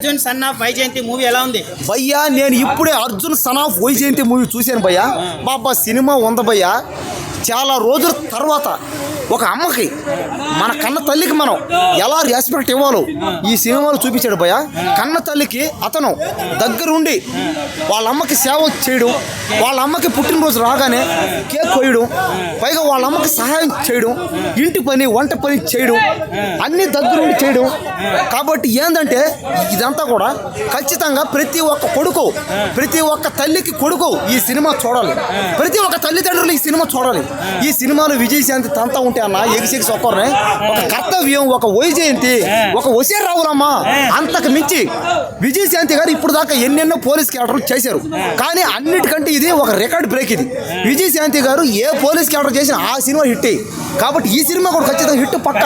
Arjun son of Vyjayanthi movie ఎలా ఉంది భయ్యా? నేను ఇప్పుడే Arjun son of Vyjayanthi movie చూశాను భయ్యా. బాబా సినిమా ఉంది భయ్యా. చాలా రోజుల తర్వాత ఒక అమ్మకి, మన కన్న తల్లికి మనం ఎలా రెస్పెక్ట్ ఇవ్వాలో ఈ సినిమాలో చూపించాడు భయ్య. కన్న తల్లికి అతను దగ్గరుండి వాళ్ళ అమ్మకి సేవ చేయడం, వాళ్ళ అమ్మకి పుట్టినరోజు రాగానే కేక్ కోయడం, పైగా వాళ్ళ అమ్మకి సహాయం చేయడం, ఇంటి పని వంట పని చేయడం, అన్నీ దగ్గరుండి చేయడం. కాబట్టి ఏంటంటే ఇదంతా కూడా ఖచ్చితంగా ప్రతి ఒక్క కొడుకు, ప్రతి ఒక్క తల్లికి కొడుకు ఈ సినిమా చూడాలి. ప్రతి ఒక్క తల్లిదండ్రులు ఈ సినిమా చూడాలి. ఈ సినిమాలో విజయశాంతి తంతా ఉంటే అన్న ఎగిసెగిసి ఒక్కరిని ఒక కర్తవ్యం, ఒక వైజయంతి, ఒక వసీర్ రావులమ్మ, అంతకు మించి విజయశాంతి గారు ఇప్పుడు దాకా ఎన్నెన్నో పోలీస్ క్యారెక్టర్లు చేశారు. కానీ అన్నిటికంటే ఇది ఒక రికార్డ్ బ్రేక్. ఇది విజయశాంతి గారు ఏ పోలీస్ క్యారెక్టర్ చేసినా ఆ సినిమా హిట్. కాబట్టి ఈ సినిమా కూడా ఖచ్చితంగా హిట్ పక్క.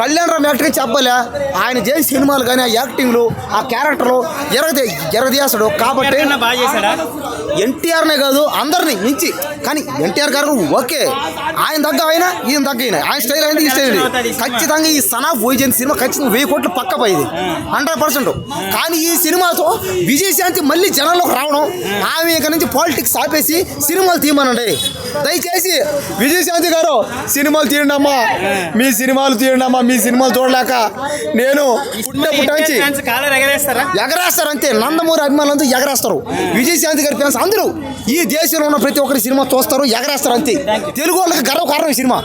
కళ్యాణ్ రామ్ యాక్టింగ్ చెప్పలే, ఆయన చేసిన సినిమాలు కానీ ఆ యాక్టింగ్లు, ఆ క్యారెక్టర్లు ఎరగదీస్తాడు. కాబట్టి ఎన్టీఆర్నే కాదు అందరినీ మించి, కానీ ఎన్టీఆర్ గారు ఓకే, ఆయన దగ్గర అయినా ఈయన దగ్గర అయినా, ఆయన స్టైల్ అయింది ఈ స్టైల్. ఖచ్చితంగా ఈ సన్ ఆఫ్ వైజయంతి సినిమా ఖచ్చితంగా 1000 కోట్లు పక్క పోయింది 100%. కానీ ఈ సినిమాతో విజయశాంతి మళ్ళీ జనాల్లోకి రావడం, ఆమె ఇక నుంచి పాలిటిక్స్ ఆపేసి సినిమాలు తీయమనండి దయచేసి. విజయశాంతి గారు సినిమాలు తీయండి అమ్మా, మీ సినిమాలు తీయండి అమ్మా. మీ సినిమాలు చూడలేక నేను పుట్టినప్పటి ఎగరేస్తారు అంతే. నందమూరి అభిమానులంతా ఎగరేస్తారు. విజయశాంతి గారి ఫ్యాన్స్ అందరూ ఈ దేశంలో ఉన్న ప్రతి ఒక్కరి సినిమా చూస్తారు, ఎగరేస్తారు అంతే. తెలుగు వాళ్ళకి గర్వ కారణం ఈ సినిమా.